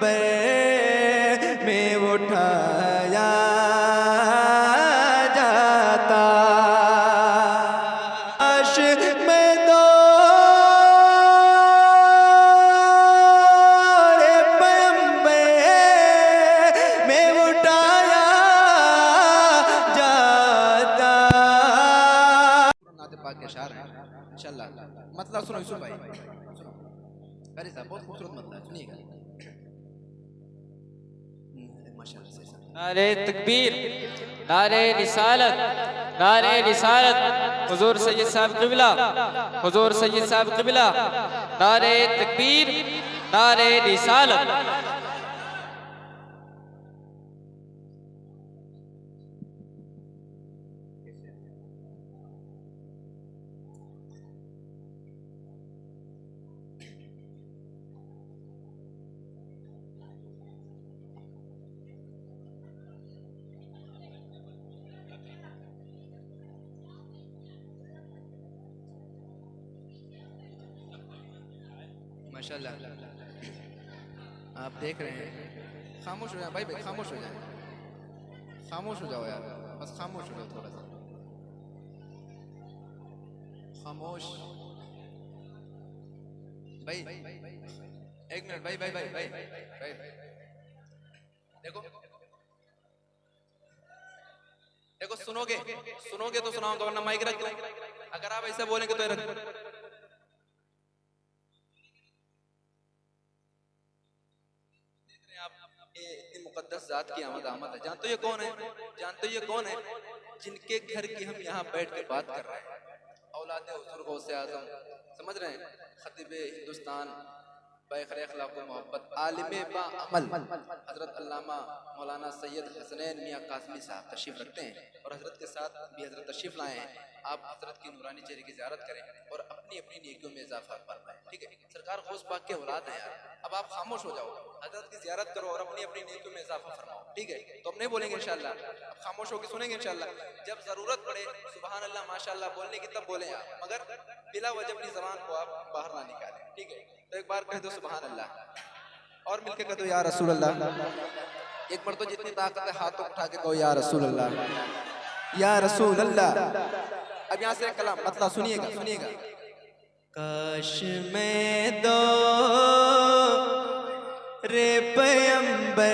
पैम्बर में उठाया जाता। काश मैं दौरे पैम्बर में उठाया जाता। नाते पाक के शार हैं इंशाल्लाह। मतलब सुनो यूसुफ भाई, सुनो कारी साहब, बहुत खूबसूरत मतलब सुनिएगा। माशाल्लाह से नारे तकबीर, नारे रिसालत, नारे रिसालत, हुजूर सैयद साहब क़िबला, हुजूर सैयद साहब क़िबला, नारे तकबीर, नारे रिसालत। माशाल्लाह आप देख रहे हैं। खामोश हो जाए भाई, भाई खामोश हो जाए, खामोश हो जाओ यार, बस खामोश हो जाओ थोड़ा सा, खामोश भाई। एक मिनट भाई भाई भाई भाई भाई देखो देखो, सुनोगे सुनोगे तो सुनाऊंगा, वरना माइक रख दो। अगर आप ऐसे बोलेंगे तो रख दो। इतनी मुकद्दस जात की आमद आमद है। जानते हो ये कौन है? जानते हो ये कौन है? जिनके घर की हम यहाँ बैठ के बात कर रहे हैं, औलाद हुजूर गौसे आज़म, समझ रहे हैं, खतीब हिंदुस्तान, बैखरे अखलाक व मोहब्बत, आलिम बा अमल हजरत अल्लामा मौलाना सैयद हसनैन मियाँ कासमी साहब तशरीफ रखते हैं, और हजरत के साथ भी हजरत तशरीफ लाए हैं। आप हजरत की नूरानी चेहरे की ज़ियारत करें और अपनी अपनी नेकियों में इजाफा फरमाएं। ठीक है, सरकार गौस पाक के औलाद हैं यार। अब आप खामोश हो जाओ, हजरत की ज़ियारत करो और अपनी अपनी नेकियों में इजाफा फरमाओ। ठीक है, तो हम नहीं बोलेंगे इंशाल्लाह, अब खामोश होकर सुनेंगे इंशाल्लाह। जब ज़रूरत पड़े सुबहान अल्लाह माशाल्लाह बोलने की तब बोलें आप, मगर बिला वजह अपनी ज़बान को आप बाहर ना निकालें। ठीक है, तो एक बार कह दो सुबहान अल्लाह, और मिलके कह दो या रसूल अल्लाह। एक बार तो जितनी ताकत है हाथों उठा के कहो या रसूल अल्लाह, या रसूल अल्लाह। अब यहाँ से कलाम मतलब सुनिएगा, सुनिएगा। काश मैं दो रे पैम्बर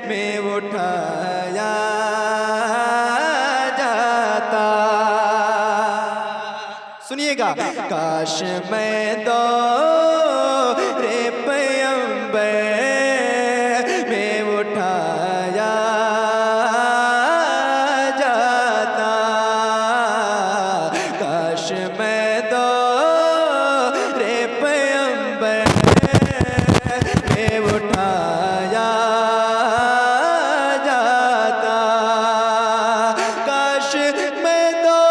में उठाया जाता। सुनिएगा, काश मैं दो रे पैम्बर में उठाया जाता। काश मैं दो रे पैम्बर में उठाया जाता। काश मैं दो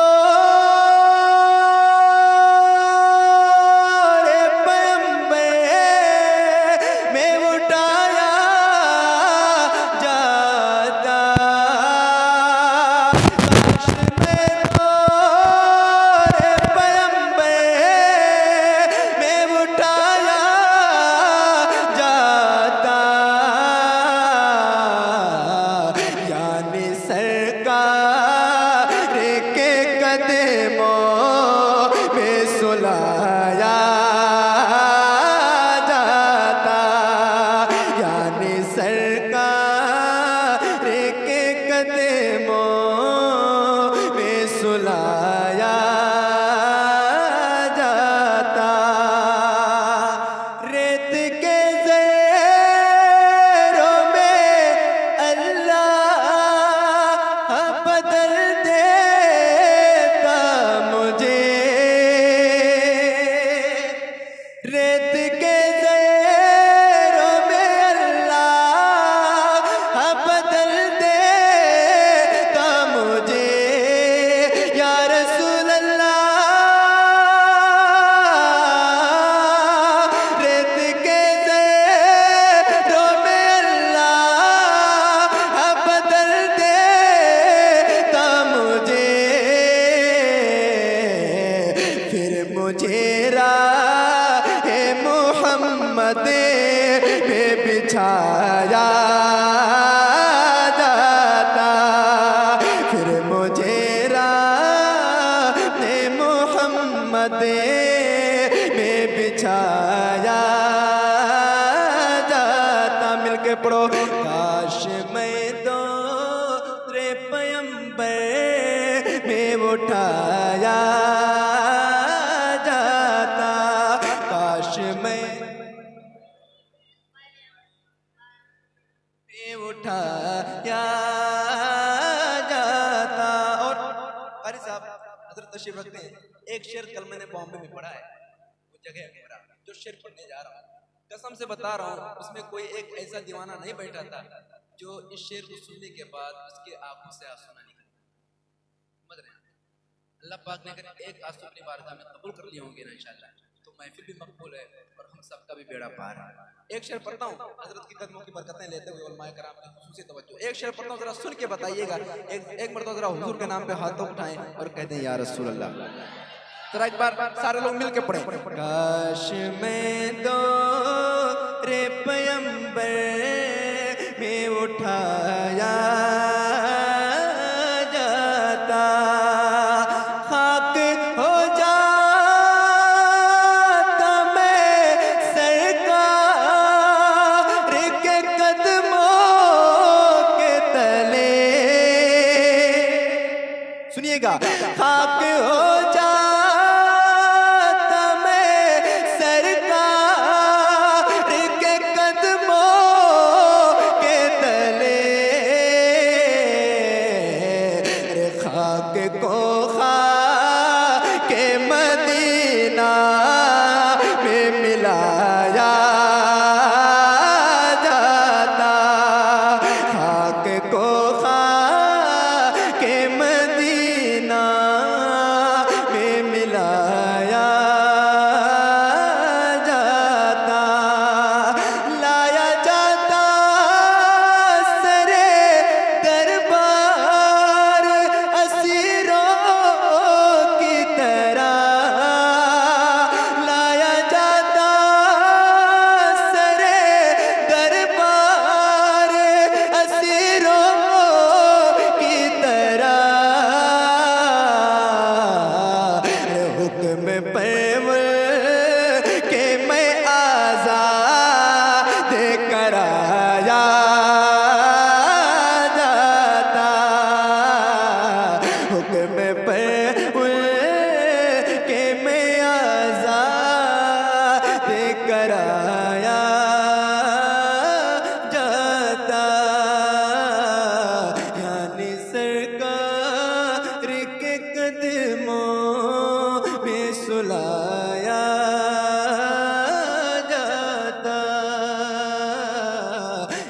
बिछाया जाता, फिर मुझे राह मोहम्मद में बिछाया जाता। मिलके पढ़ो, काश मैं तो रे पैगंबर में उठाया जाता, काश मैं उठाया जाता। और कारी साहब हजरत तशरीफ रखते हैं, एक शेर कल मैंने बॉम्बे में पढ़ा है, वो जगह है मेरा, जो शेर पढ़ने जा रहा हूँ, कसम से बता रहा हूँ, उसमें कोई एक ऐसा दीवाना नहीं बैठा था जो इस शेर को सुनने के बाद उसके आंखों से आंसू ना निकले। समझ रहे हैं? अल्लाह पाक ने अगर एक आंसू अपनी बारगाह में कबूल कर लिए होंगे ना इंशाअल्लाह, तो महफिल भी मकबूल है और हम सबका भी बेड़ा पार है। एक शेर पढ़ता हूँ, हजरत की कदमों की बरकतें लेते हुए उलमाए कराम की खुसूसी तवज्जो। एक शेर पढ़ता हूँ, जरा सुन के बताइएगा। एक मरतबा जरा हुजूर के नाम पे हाथों उठाएं और कहते हैं या रसूल अल्लाह। जरा एक बार सारे लोग मिल के पढ़े, काश मैं तो रे पैगंबर में उठाया जाता, खाक हो जाता मैं सरकार के कदमों के तले। सुनिएगा, खाक हो जाता मैं सरकार के कदमों के तले, रे खाक को खाक मदीना में मिलाया जाता, खाक को खाक मदीना में मिलाया जाता, लाया जाता सरे दरबार असीरों की तरह, लाया जाता सरे दरबार असीरों की तरह, हुक्म परवर के मैं आजाद कराया जाता, हुक्म परवर के मैं आजाद कराया जाता, यानी सरकार के कदमों में सुलाया जाता,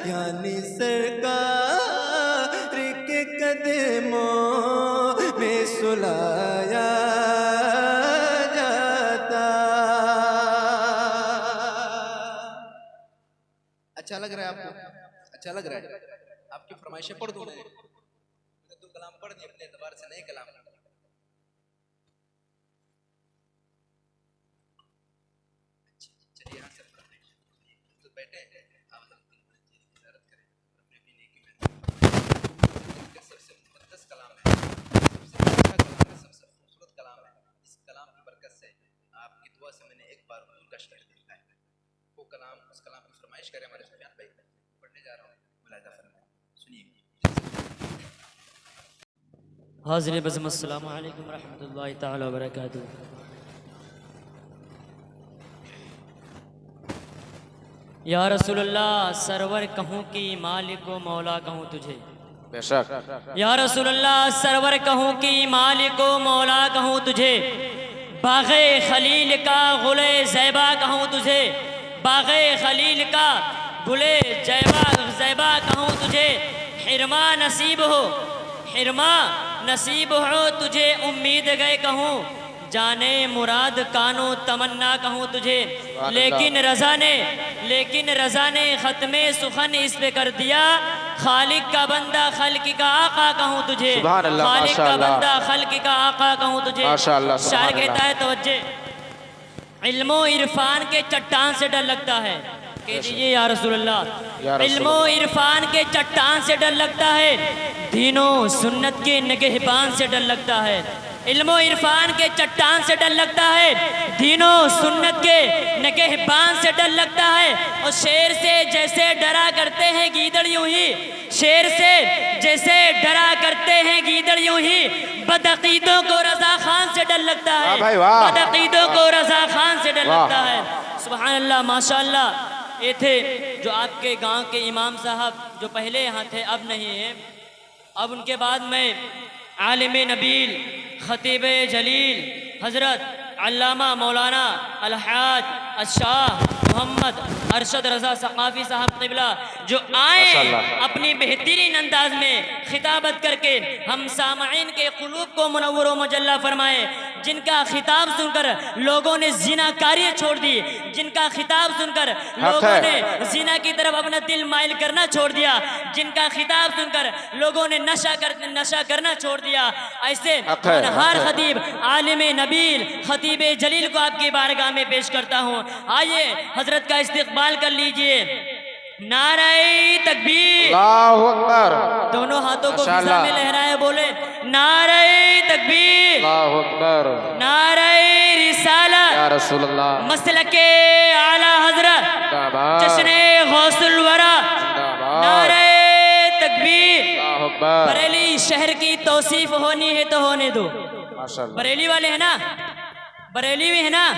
यानी सरकार के कदमों में सुलाया जाता। अच्छा लग रहा है आपको? अच्छा लग रहा है? आपकी फरमाइशें पढ़ दूं मैं? तो कलाम पढ़ दिए अपने एतबार से, नए कलाम। चलिए यहाँ से तो बैठे आप इजाजत करें अपने अपनी नेकी में। सबसे मुक़द्दस कलाम है, सबसे अच्छा कलाम है, सबसे खूबसूरत कलाम है। इस कलाम की बरकत से आपकी दुआ से मैंने एक बार हुजूर का शेर देखा है। वो कलाम, उस कलाम की फरमाइश करें हमारे सुफियान भाई, पढ़ने जा रहा हूँ, मुलाहिज़ा फरमाएं, सुनिए। हाज़िर बज़म अस्सलामु अलैकुम रहमतुल्लाहि तआला व बरकातुहू। या रसूलल्लाह, सरवर कहूँ कि मालिक व मौला कहूँ तुझे। बेशक। या रसूलल्लाह, सरवर कहूँ कि मालिक व मौला कहूँ तुझे। बाग़े खलील का गुले ज़ैबा कहूँ तुझे, बाग़े खलील का गुले ज़ैबा कहूँ तुझे। हिरमा नसीब हो, हिरमा नसीब हो तुझे, उम्मीद गए कहूँ, जाने मुराद कानो तमन्ना कहूँ तुझे। लेकिन रज़ा ने ख़त्मे सुखन इस पे कर दिया, खालिक का बंदा खल्क़ का आका कहूँ तुझे। खालिक का बंदा खल्क़ का आका कहूँ तुझे। शायर कहता है तवज्जे, इल्मो इरफान के चट्टान से डर लगता है, कह दीजिए या रसूल अल्लाह। या रसूल इल्मो इरफान के चट्टान से डर लगता है, दीनो सुन्नत के निगहबान से डर लगता है। इल्मो इरफान के चट्टान से डर लगता है, दीनो सुन्नत के निगहबान से डर लगता है। और शेर से जैसे डरा करते हैं गीदड़ यूं ही, शेर से जैसे डरा करते हैं गीदड़ यूं ही, बदअकीदों को रजा खान से डर लगता है। वाह भाई वाह। बदअकीदों को रजा खान से डर वाह। लगता है। सुभान अल्लाह, माशाअल्लाह। ये थे जो आपके गांव के इमाम साहब, जो पहले यहाँ थे अब नहीं है। अब उनके बाद में आलिम नबील खतीब जलील हज़रत अल्लामा मौलाना अलहाज अशाह मोहम्मद अरशद रज़ा सक़ाफ़ी साहब क़िबला जो आए माशाअल्लाह। अपनी बेहतरीन अंदाज में खिताबत करके हम सामईन के क़ुलूब को मुनव्वर व मुजल्ला फरमाए। जिनका खिताब सुनकर लोगों ने ज़िनाकारी छोड़ दी, जिनका खिताब सुनकर लोगों ने ज़िना की तरफ अपना दिल माइल करना छोड़ दिया, जिनका खिताब सुनकर लोगों ने नशा करना छोड़ दिया, ऐसे हर खतीब आलिम नबील खतीब जलील को आपकी बारगाह में पेश करता हूँ। आइए हजरत का इस्तकबाल कर लीजिए। नारे तकबीर, अल्लाहु अकबर, दोनों हाथों को फिजा माशाअल्लाह। में लहराए, बोले नारे तकबीर, अल्लाहु अकबर, नारे रिसालत, या रसूल अल्लाह, मसलके आला हजरत, जिंदाबाद, जश्ने गौसुल वरा, जिंदाबाद, नारे तकबीर। अल्लाहु अकबर, बरेली शहर की तौसीफ होनी है तो होने दो। माशाअल्लाह, बरेली वाले हैं ना, बरेली भी है ना,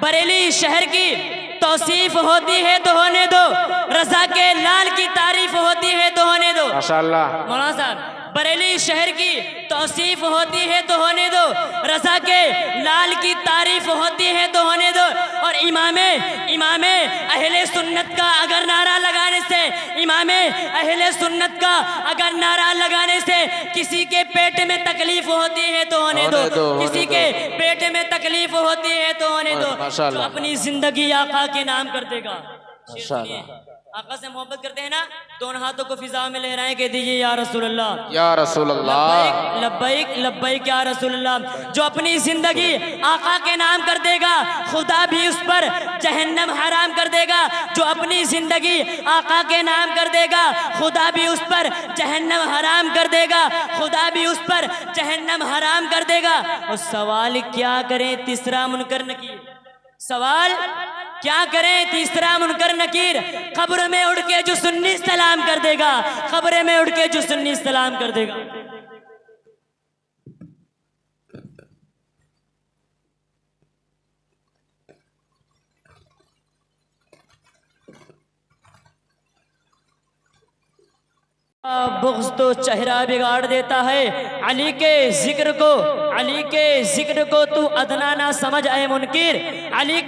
बरेली शहर की तौसीफ होती है तो होने दो, रजा के लाल की तारीफ होती है तो होने दो। माशाअल्लाह, मौलाना साहब, बरेली शहर की तौसीफ होती है तो होने दो, रजा के लाल की तारीफ होती है तो होने दो। और इमामे अहले सुन्नत का अगर नारा लगाने से, इमामे अहले सुन्नत का अगर नारा लगाने से किसी के पेट में तकलीफ होती है तो होने दो, किसी के पेट में तकलीफ होती है तो होने दो। जो अपनी जिंदगी आका के नाम कर देगा। माशाअल्लाह, आका से मोहब्बत करते हैं ना, दोनों हाथों को फिजा में लहराएं, कह दीजिए या रसूल अल्लाह, या रसूल अल्लाह, लब्बैक लब्बैक लब्बैक या रसूल अल्लाह। जो अपनी जिंदगी आका के नाम कर देगा, खुदा भी उस पर जहन्नम हराम कर देगा। जो अपनी जिंदगी आका के नाम कर देगा, खुदा भी उस पर जहन्नम हराम कर देगा, खुदा भी उस पर जहन्नम हराम कर देगा। और सवाल क्या करें तीसरा मुनकर नकीर, सवाल क्या करें तीसरा मुनकर नकीर, खबर में उड़ के जो सुन्नी सलाम कर देगा, खबर में उड़ के जो सुन्नी सलाम कर देगा। बुग़्ज़ तो चेहरा बिगाड़ देता है, अली के जिक्र को तू अदना ना समझ आए मुनकिर, अली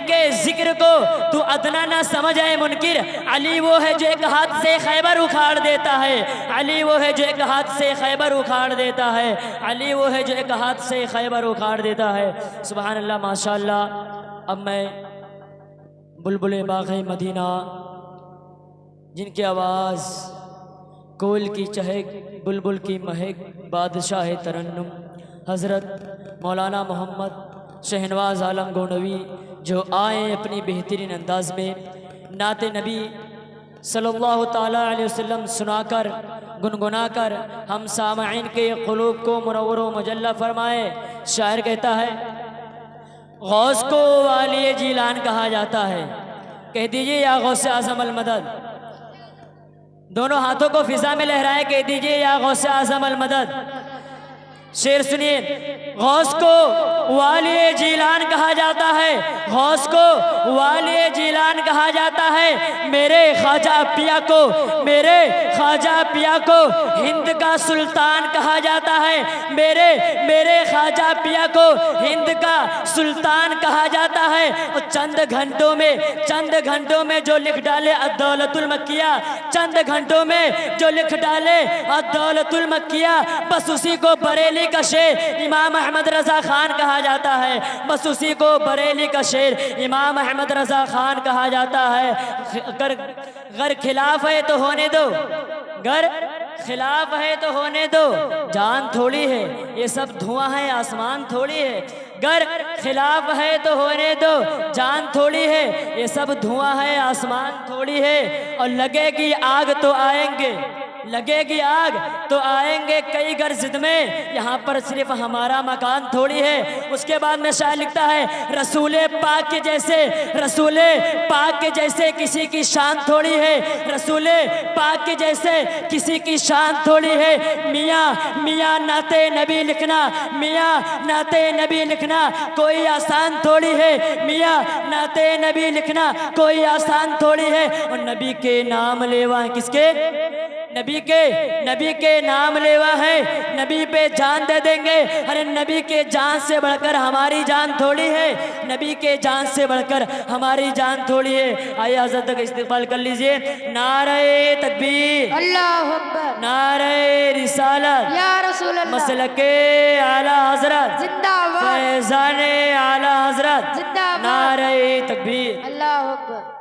के जिक्र को तू अदना ना समझ आए मुनकिर। अली वो है जो एक हाथ से खैबर उखाड़ देता है, अली वो है जो एक हाथ से खैबर उखाड़ देता है, अली वो है जो एक हाथ से खैबर उखाड़ देता है। सुभान अल्लाह, माशाअल्लाह। अब मैं बुलबुल बाग़े मदीना, जिनकी आवाज़ कोयल की चहक, बुलबुल की महक, बादशाह तरन्नुम हज़रत मौलाना मोहम्मद शहनवाज आलम गोनवी जो आए अपनी बेहतरीन अंदाज में नाते नबी सल्लल्लाहु ताला अलैहि वसल्लम सुनाकर गुनगुनाकर हम सामईन के क़ुलूब को मुनव्वर व मुजल्ला फरमाए। शायर कहता है, गौस को वाली जीलान कहा जाता है, कह दीजिए या गौस आज़म अल मदद। दोनों हाथों को फिजा में लहराए, कह दीजिए या गौस आज़म अल मदद। शेर सुनिए, गौस को वाली जीलान कहा जाता है, गौस को वाली जीलान कहा जाता है। मेरे ख्वाजा पिया को हिंद का सुल्तान कहा जाता है, मेरे ख्वाजा पिया को हिंद का सुल्तान कहा जाता है। और चंद घंटों में जो लिख डाले अद्दौलतुल मक्किया, चंद घंटों में जो लिख डाले अद्दौलतुल मक्किया, बस उसी को बरेली का शेर इमाम अहमद रजा खान कहा जाता है, बस उसी को बरेली का शेर इमाम अहमद रजा खान कहा जाता है। अगर खिलाफ है तो होने दो, अगर खिलाफ है तो होने दो, जान थोड़ी है, ये सब धुआं है, आसमान थोड़ी है। गर खिलाफ है तो होने दो, जान थोड़ी है, ये सब धुआं है, आसमान थोड़ी है। और लगेगी आग तो आएंगे, लगेगी आग तो आएंगे कई घर जिद में, यहाँ पर सिर्फ हमारा मकान थोड़ी है। उसके बाद में शायर लिखता है, रसूले पाक के जैसे, रसूले पाक के जैसे किसी की शान थोड़ी है, रसूले पाक के जैसे किसी की शान थोड़ी है। मियाँ मियाँ नाते नबी लिखना, मियाँ नाते नबी लिखना कोई आसान थोड़ी है, मियाँ नाते नबी लिखना कोई आसान थोड़ी है। और नबी के नाम लेवा है किसके, नबी के नाम लेवा है, नबी पे जान दे देंगे। अरे नबी के जान से बढ़कर हमारी जान थोड़ी है, नबी के जान से बढ़कर हमारी जान थोड़ी है। आइए हज़रत तक इस्तेमाल कर लीजिए। नारे तकबीर, अल्लाहु अकबर, नारे रिसालत, या रसूल अल्लाह, मसलके आला हजरत, जिंदाबाद, फैज़ाने आला हजरत, जिंदाबाद, नारे तकबीर। अल्लाहु अकबर।